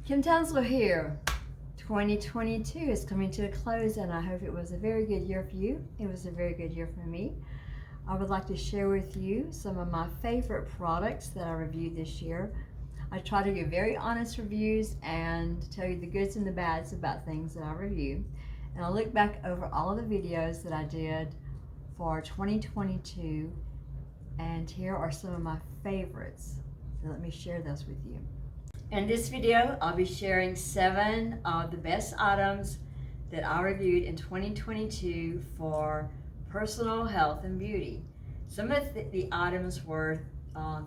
KimTownselYouTube here. 2022 is coming to a close, and I hope it was a very good year for you. It was a very good year for me. I would like to share with you some of my favorite products that I reviewed this year. I try to give very honest reviews and tell you the goods and the bads about things that I review. And I'll look back over all of the videos that I did for 2022, and here are some of my favorites. So let me share those with you. In this video, I'll be sharing 7 of the best items that I reviewed in 2022 for personal health and beauty. Some of the items were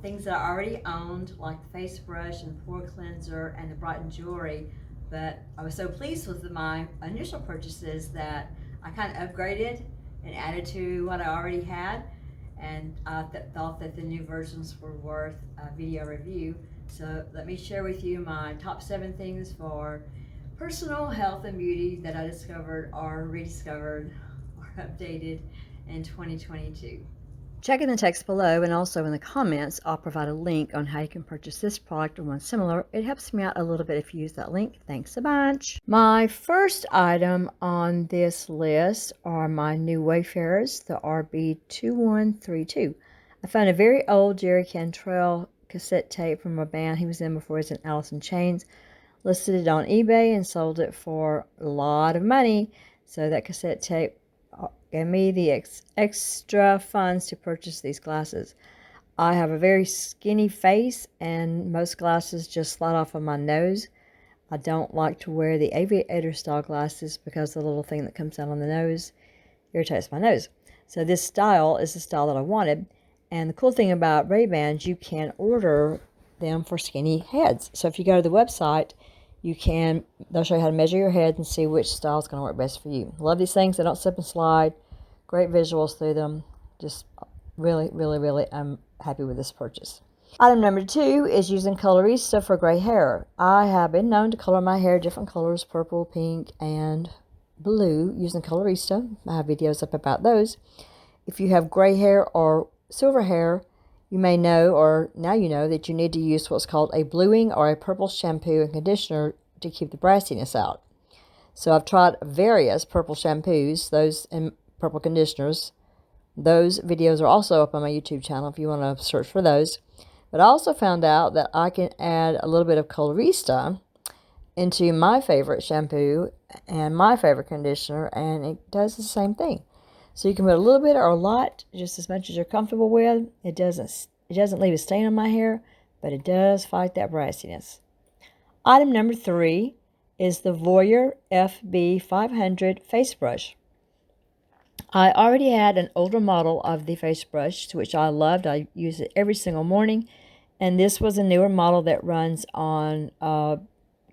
things that I already owned, like the face brush and pore cleanser and the Brighton jewelry, but I was so pleased with my initial purchases that I kind of upgraded and added to what I already had, and I thought that the new versions were worth a video review. So let me share with you my top 7 things for personal health and beauty that I discovered or rediscovered or updated in 2022. Check in the text below, and also in the comments I'll provide a link on how you can purchase this product or one similar. It helps me out a little bit if you use that link. Thanks a bunch. My first item on this list are my new Wayfarers, the RB2132. I found a very old Jerry Cantrell cassette tape from a band he was in before he was in Alice in Chains. Listed it on eBay and sold it for a lot of money. So that cassette tape gave me the extra funds to purchase these glasses. I have a very skinny face, and most glasses just slide off of my nose. I don't like to wear the aviator style glasses because the little thing that comes out on the nose irritates my nose. So this style is the style that I wanted. And the cool thing about Ray-Bans, you can order them for skinny heads. So if you go to the website, they'll show you how to measure your head and see which style is going to work best for you. Love these things. They don't slip and slide. Great visuals through them. Just really, really, really, I'm happy with this purchase. Item number 2 is using Colorista for gray hair. I have been known to color my hair different colors, purple, pink, and blue, using Colorista. I have videos up about those. If you have gray hair or silver hair, you may know, or now you know, that you need to use what's called a bluing or a purple shampoo and conditioner to keep the brassiness out. So I've tried various purple shampoos, those and purple conditioners. Those videos are also up on my YouTube channel if you want to search for those. But I also found out that I can add a little bit of Colorista into my favorite shampoo and my favorite conditioner, and it does the same thing. So you can put a little bit or a lot, just as much as you're comfortable with. It doesn't leave a stain on my hair, but it does fight that brassiness. Item number 3 is the Voyor FB500 face brush. I already had an older model of the face brush, which I loved. I use it every single morning, and this was a newer model that runs on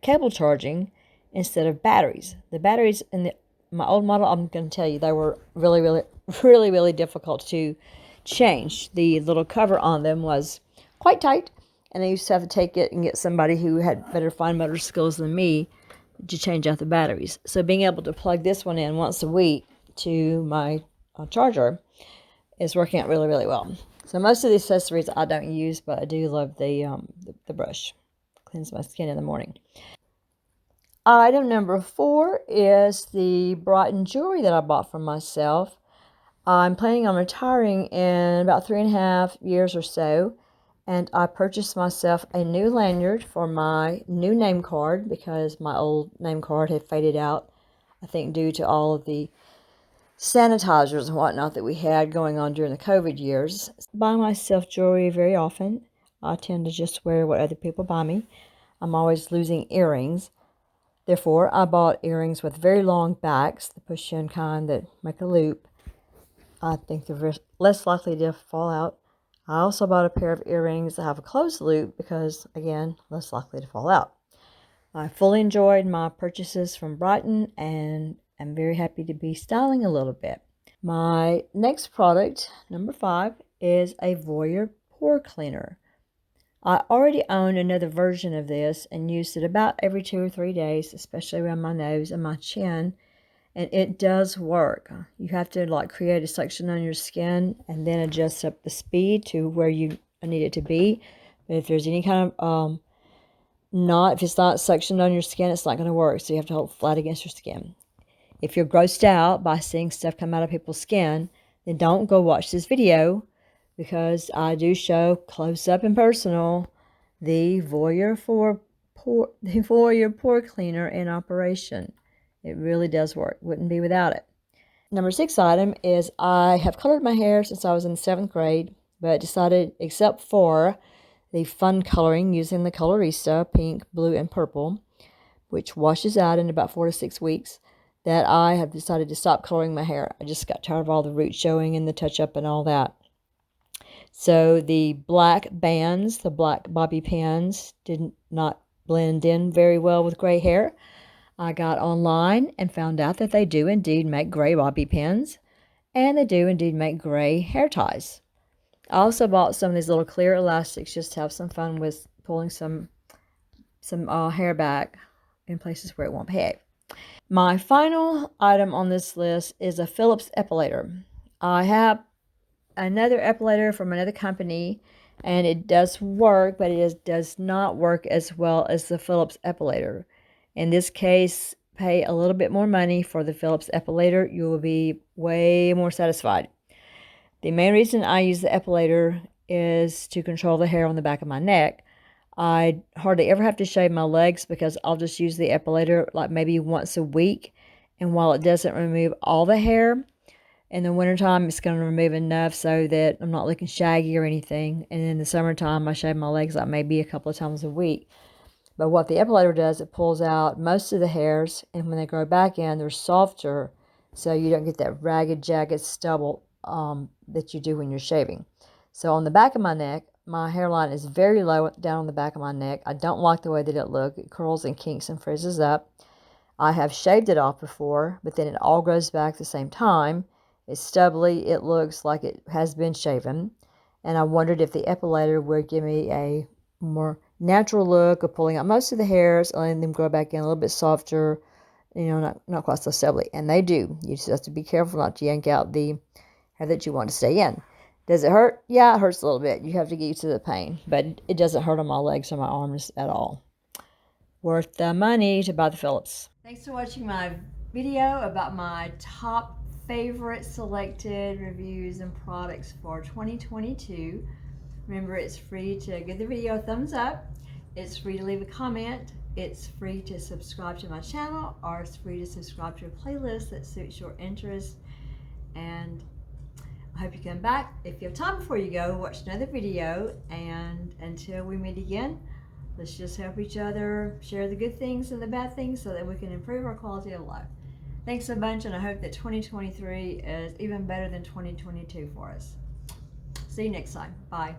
cable charging instead of batteries. The batteries in my old model, I'm going to tell you, they were really, really, really, really difficult to change. The little cover on them was quite tight, and I used to have to take it and get somebody who had better fine motor skills than me to change out the batteries. So being able to plug this one in once a week to my charger is working out really, really well. So most of the accessories I don't use, but I do love the brush. Cleans my skin in the morning. Item number 4 is the Brighton jewelry that I bought for myself. I'm planning on retiring in about 3.5 years or so, and I purchased myself a new lanyard for my new name card because my old name card had faded out, I think due to all of the sanitizers and whatnot that we had going on during the COVID years. I buy myself jewelry very often. I tend to just wear what other people buy me. I'm always losing earrings. Therefore, I bought earrings with very long backs, the push-in kind that make a loop. I think they're less likely to fall out. I also bought a pair of earrings that have a closed loop because, again, less likely to fall out. I fully enjoyed my purchases from Brighton, and I'm very happy to be styling a little bit. My next product, number 5, is a Voyor pore cleaner. I already own another version of this and used it about every 2 or 3 days, especially around my nose and my chin, and it does work. You have to create a section on your skin and then adjust up the speed to where you need it to be. But if there's any kind of if it's not suctioned on your skin, it's not going to work. So you have to hold it flat against your skin. If you're grossed out by seeing stuff come out of people's skin, then don't go watch this video, because I do show close up and personal the Voyor Pore Cleaner in operation. It really does work. Wouldn't be without it. Number 6 item is I have colored my hair since I was in the 7th grade, but decided, except for the fun coloring using the Colorista, pink, blue, and purple, which washes out in about 4 to 6 weeks, that I have decided to stop coloring my hair. I just got tired of all the roots showing and the touch-up and all that. So the black bands, the black bobby pins, did not blend in very well with gray hair. I got online and found out that they do indeed make gray bobby pins, and they do indeed make gray hair ties. I also bought some of these little clear elastics just to have some fun with pulling some hair back in places where it won't behave. My final item on this list is a Philips Epilator. I have another Epilator from another company, and it does work, but it does not work as well as the Philips Epilator. In this case, pay a little bit more money for the Philips Epilator. You will be way more satisfied. The main reason I use the Epilator is to control the hair on the back of my neck. I hardly ever have to shave my legs because I'll just use the Epilator like maybe once a week. And while it doesn't remove all the hair, in the wintertime it's going to remove enough so that I'm not looking shaggy or anything. And in the summertime I shave my legs like maybe a couple of times a week. But what the Epilator does, it pulls out most of the hairs, and when they grow back in, they're softer, so you don't get that ragged, jagged stubble that you do when you're shaving. So on the back of my neck, my hairline is very low down on the back of my neck. I don't like the way that it looks. It curls and kinks and frizzes up. I have shaved it off before, but then it all grows back at the same time. It's stubbly. It looks like it has been shaven. And I wondered if the Epilator would give me a more natural look of pulling out most of the hairs and letting them grow back in a little bit softer, not quite so stubbly. And they do. You just have to be careful not to yank out the hair that you want to stay in. Does it hurt? Yeah, it hurts a little bit. You have to get used to the pain, but it doesn't hurt on my legs or my arms at all. Worth the money to buy the Philips. Thanks for watching my video about my top favorite selected reviews and products for 2022. Remember, it's free to give the video a thumbs up. It's free to leave a comment. It's free to subscribe to my channel, or it's free to subscribe to a playlist that suits your interests. And I hope you come back. If you have time before you go, watch another video. And until we meet again, let's just help each other share the good things and the bad things so that we can improve our quality of life. Thanks a bunch, and I hope that 2023 is even better than 2022 for us. See you next time. Bye.